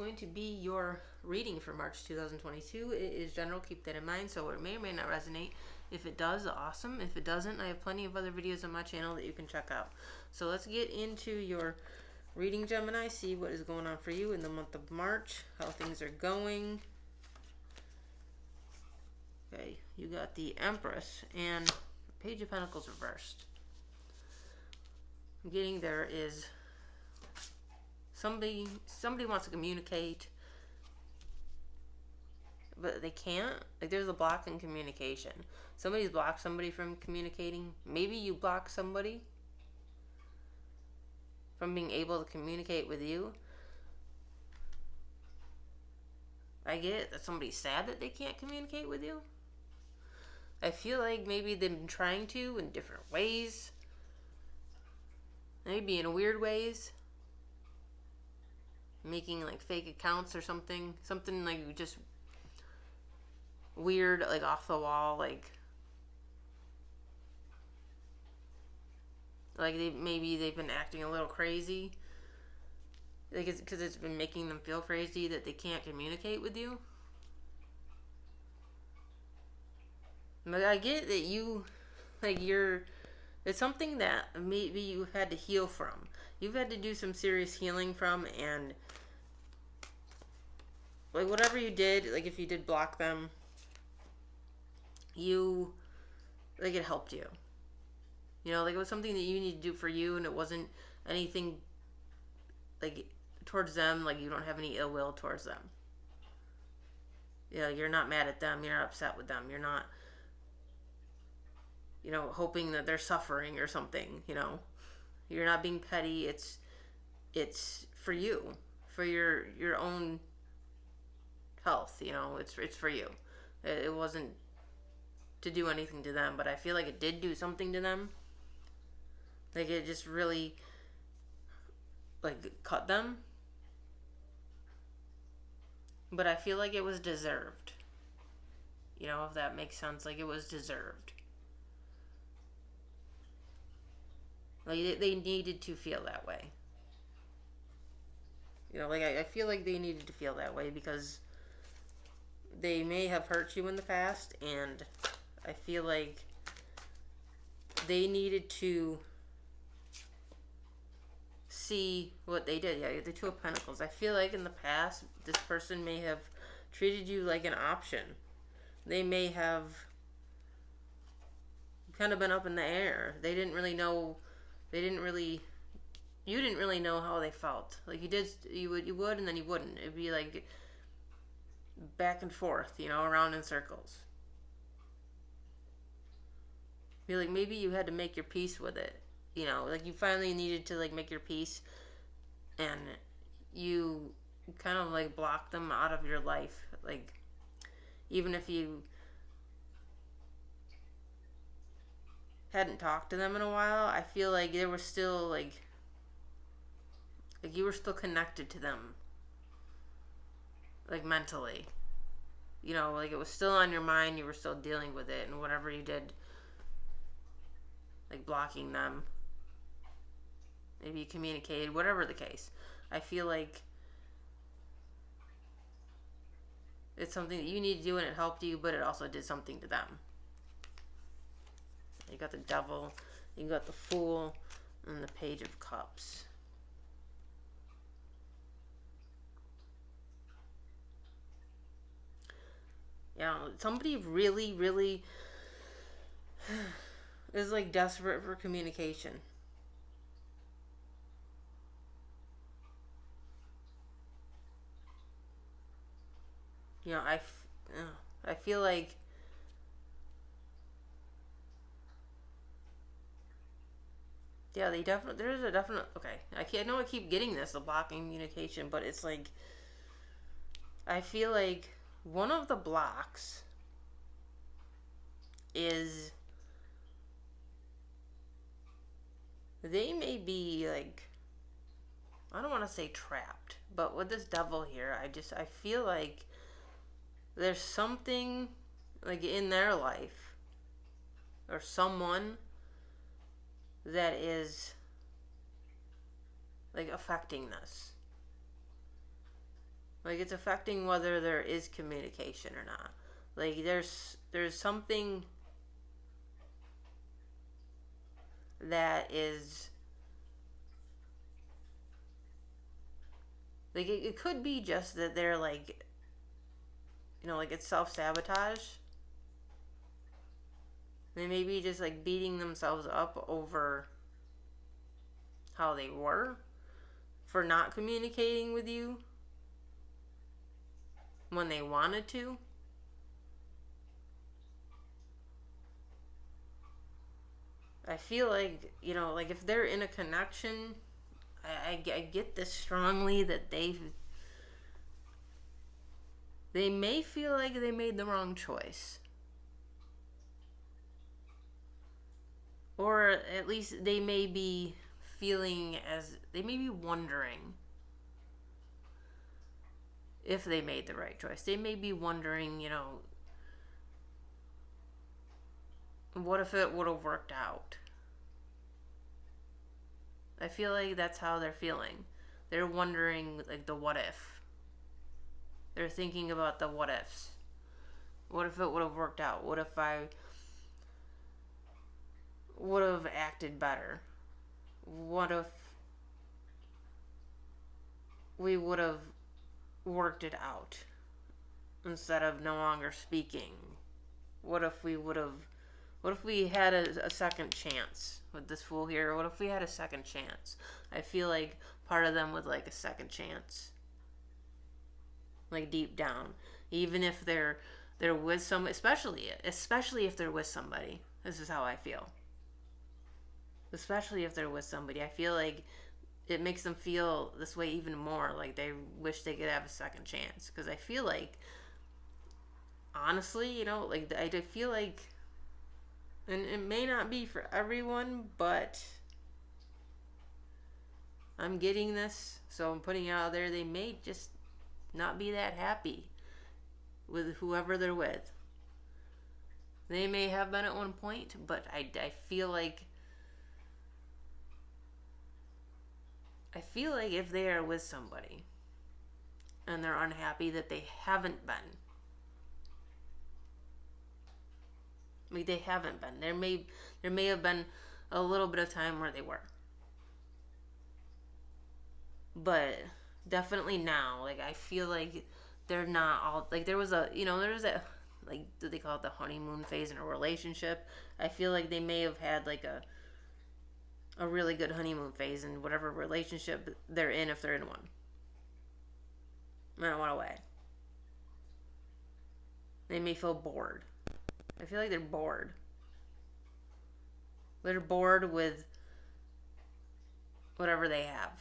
going to be your reading for March 2022. It is general, keep that in mind, so it may or may not resonate. If it does, awesome. If it doesn't, I have plenty of other videos on my channel that you can check out. So let's get into your reading, Gemini, see what is going on for you in the month of March, how things are going. Okay, you got the Empress and Page of Pentacles reversed. I'm getting there is somebody wants to communicate, but they can't. Like, there's a block in communication. Somebody's blocked somebody from communicating. Maybe you block somebody from being able to communicate with you. I get it that somebody's sad that they can't communicate with you. I feel like maybe they've been trying to in different ways. Maybe in weird ways. Making like fake accounts or something. Something like just weird, like off the wall, like maybe they've been acting a little crazy. Like, it's because it's been making them feel crazy that they can't communicate with you. But I get that you, like, it's something that maybe you've had to heal from. You've had to do some serious healing from, and like whatever you did, like if you did block them, like it helped you. You know, like it was something that you need to do for you, and it wasn't anything like towards them, like you don't have any ill will towards them. You know, you're not mad at them, you're not upset with them, you're not, you know, hoping that they're suffering or something, you know. You're not being petty. It's for you, for your own health, you know. It's for you. It wasn't to do anything to them, but I feel like it did do something to them. Like it just really like cut them. But I feel like it was deserved. You know, if that makes sense, like it was deserved. Like they needed to feel that way. You know, like I feel like they needed to feel that way because they may have hurt you in the past, and I feel like they needed to see what they did. Yeah, the Two of Pentacles. I feel like in the past, this person may have treated you like an option. They may have kind of been up in the air. They didn't really know. You didn't really know how they felt. Like you would, and then you wouldn't. It'd be like back and forth, you know, around in circles. Be like maybe you had to make your peace with it, you know, like you finally needed to like make your peace, and you kind of like blocked them out of your life. Like even if you hadn't talked to them in a while, I feel like there was still like you were still connected to them, like mentally, you know, like it was still on your mind. You were still dealing with it, and whatever you did, like blocking them, maybe you communicated, whatever the case, I feel like it's something that you need to do, and it helped you, but it also did something to them. You got the Devil, you got the Fool, and the Page of Cups. Yeah, somebody really, really is like desperate for communication. You know, I feel like yeah, there's a definite, okay, I know I keep getting this, the blocking communication, but it's like, I feel like one of the blocks is they may be like, I don't want to say trapped, but with this Devil here, I feel like there's something like in their life or someone that is like affecting this. Like, it's affecting whether there is communication or not. Like, there's something that is, like, it could be just that they're like, like, it's self-sabotage. They may be just like beating themselves up over how they were for not communicating with you when they wanted to. I feel like, like, if they're in a connection, I get this strongly that they may feel like they made the wrong choice. Or at least they may be they may be wondering if they made the right choice. They may be wondering, what if it would have worked out? I feel like that's how they're feeling. They're wondering, like, the what if. They're thinking about the what ifs. What if it would have worked out? What if I would have acted better? What if we would have worked it out instead of no longer speaking? What if we had a second chance with this fool here? What if we had a second chance? I feel like part of them would like a second chance. Like, deep down. Even if they're with somebody, especially if they're with somebody. This is how I feel. Especially if they're with somebody. I feel like it makes them feel this way even more. Like, they wish they could have a second chance. Because I feel like, honestly, like, I feel like, and it may not be for everyone, but I'm getting this, so I'm putting it out there. They may just not be that happy with whoever they're with. They may have been at one point, but I feel like if they are with somebody and they're unhappy, that they haven't been. Like, they haven't been. There may have been a little bit of time where they were. But definitely now, like, I feel like they're not all, like, there was a, like, do they call it the honeymoon phase in a relationship? I feel like they may have had, like, a really good honeymoon phase in whatever relationship they're in, if they're in one. And it went away. They may feel bored. I feel like they're bored. They're bored with whatever they have.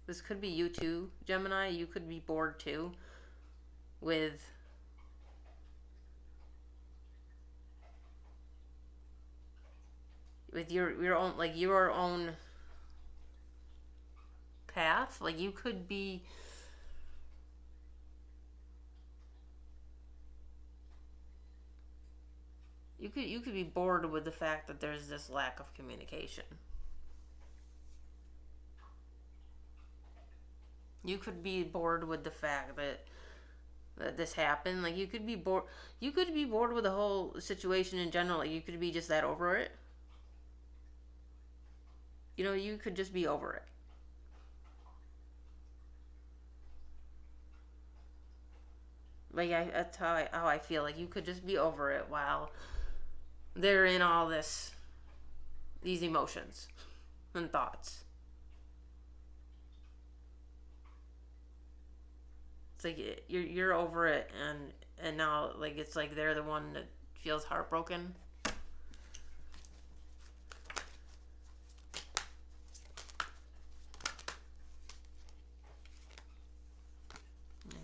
This could be you too, Gemini. You could be bored too with your own path. Like, you could be you could be bored with the fact that there's this lack of communication. You could be bored with the fact that this happened. Like, you could be bored. You could be bored with the whole situation in general. Like, you could be just that over it. You could just be over it. Like, that's how I feel. Like, you could just be over it while they're in all these emotions and thoughts. It's like you're over it, and now, like, it's like they're the one that feels heartbroken. I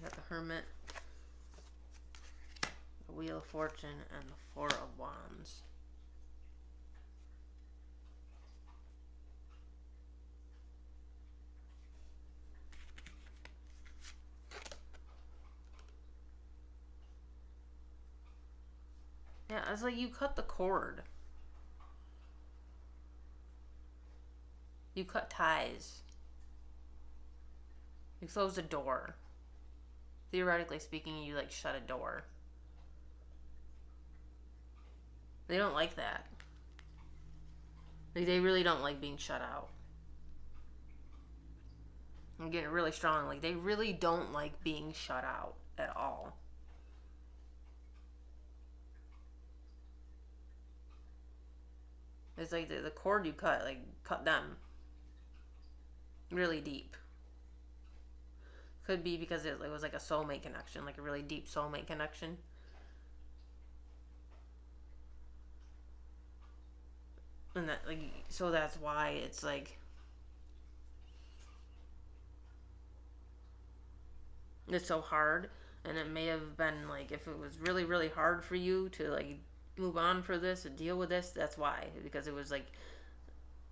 got the Hermit, the Wheel of Fortune, and the Four of Wands. Yeah, it's like you cut the cord. You cut ties. You close a door. Theoretically speaking, you like shut a door. They don't like that. Like, they really don't like being shut out. I'm getting really strong. Like, they really don't like being shut out at all. It's like the cord you cut, like, cut them really deep. Could be because it was like a soulmate connection, like a really deep soulmate connection. And that, like, so that's why it's like, it's so hard. And it may have been like, if it was really, really hard for you to like move on for this and deal with this, that's why. Because it was like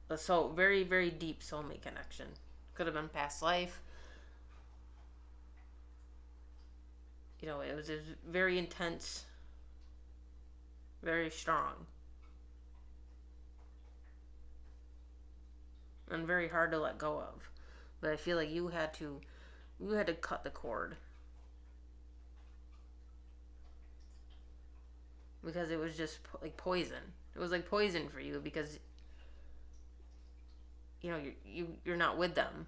a very, very deep soulmate connection. Could have been past life. You know, it was very intense, very strong, and very hard to let go of. But I feel like you had to cut the cord, because it was just like poison. It was like poison for you, because you know you're not with them,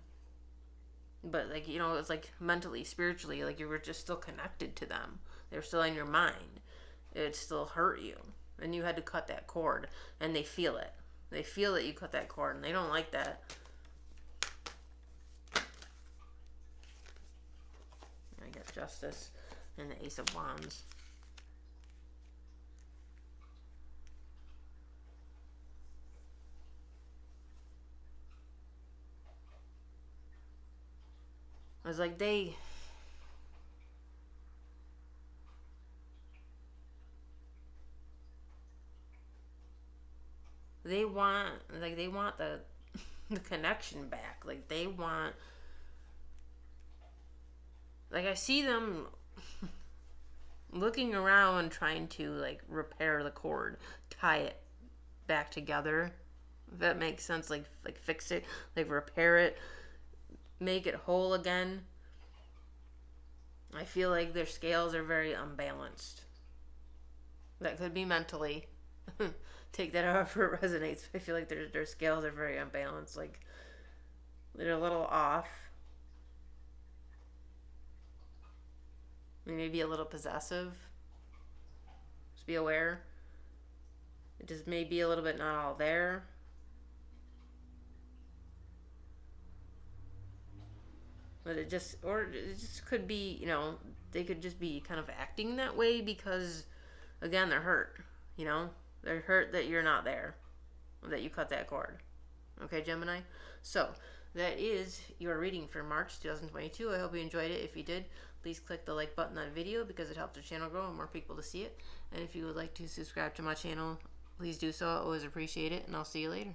but like, you know, it's like mentally, spiritually, like you were just still connected to them. They're still in your mind. It still hurt you, and you had to cut that cord, and they feel it. They feel that you cut that cord, and they don't like that. I got Justice and the Ace of Wands. It's like they want, like, they want the the connection back. Like, they want, like, I see them looking around trying to like repair the cord, tie it back together. If that makes sense, like fix it, like repair it, make it whole again. I feel like their scales are very unbalanced. That could be mentally. Take that however it resonates. I feel like their scales are very unbalanced. Like, they're a little off. Maybe a little possessive. Just be aware. It just may be a little bit not all there. But it just could be, you know, they could just be kind of acting that way because, again, they're hurt. You know, they're hurt that you're not there, that you cut that cord. Okay, Gemini? So, that is your reading for March 2022. I hope you enjoyed it. If you did, please click the like button on the video because it helps the channel grow and more people to see it. And if you would like to subscribe to my channel, please do so. I always appreciate it, and I'll see you later.